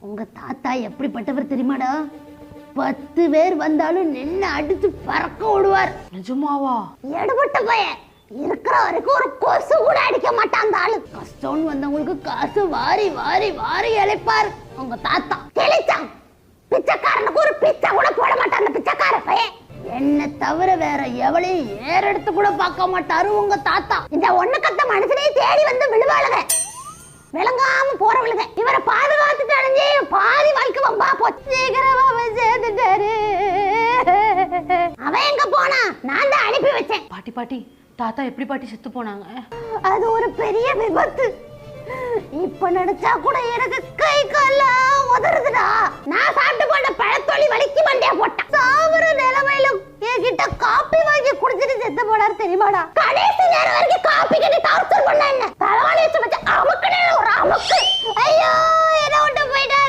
உங்க தாத்தா எப்படிப்பட்டவர் தெரியுமாடா? 10 பேர் வந்தாலும் நின்னு அடிச்சு பறக்க விடுவார். நிஜமாவா? எடுபட்ட பையன், இருக்கிற வரைக்கும் ஒரு கொசு கூட அடிக்க மாட்டான் அந்த ஆளு. கஷ்டம்னு வந்தவங்களுக்கு காசு வாரி வாரி வாரி இழைப்பார் உங்க தாத்தா. தெளிச்சான், பிச்சைக்காரனுக்கு ஒரு பிச்சை கூட போட மாட்டான் அந்த பிச்சைக்கார பையன். என்ன தவிர வேற எவளையும் ஏறெடுத்து கூட பார்க்க மாட்டாரு உங்க தாத்தா. இந்த ஒண்ணு கத்த மனுஷனையும் தேடி வந்து விழுவாளுங்க, விளங்காம போறவளுங்க. இவரை பாதுகாத்துட்டு அடைஞ்சு பாதி வாழ்க்கை வம்பா போச்சு. சேர்ந்துட்டாரு. அவன் எங்க போனா? நான் தான் அனுப்பி வச்சேன். பாட்டி பாட்டி, தாத்தா எப்படி பாட்டி செத்து போனாங்க? அது ஒரு பெரிய விபத்து. இப்ப நினைச்சா கூட எனக்கு கை கால்லாம் உதறுதுடா. நான் சாப்பிட்டு போன பழத்தோலி வலிக்கு மண்டையா போட்டேன். சாவர நிலைமையில என்கிட்ட காப்பி வாங்கி குடிச்சிட்டு செத்து போனாரு தெரியுமாடா?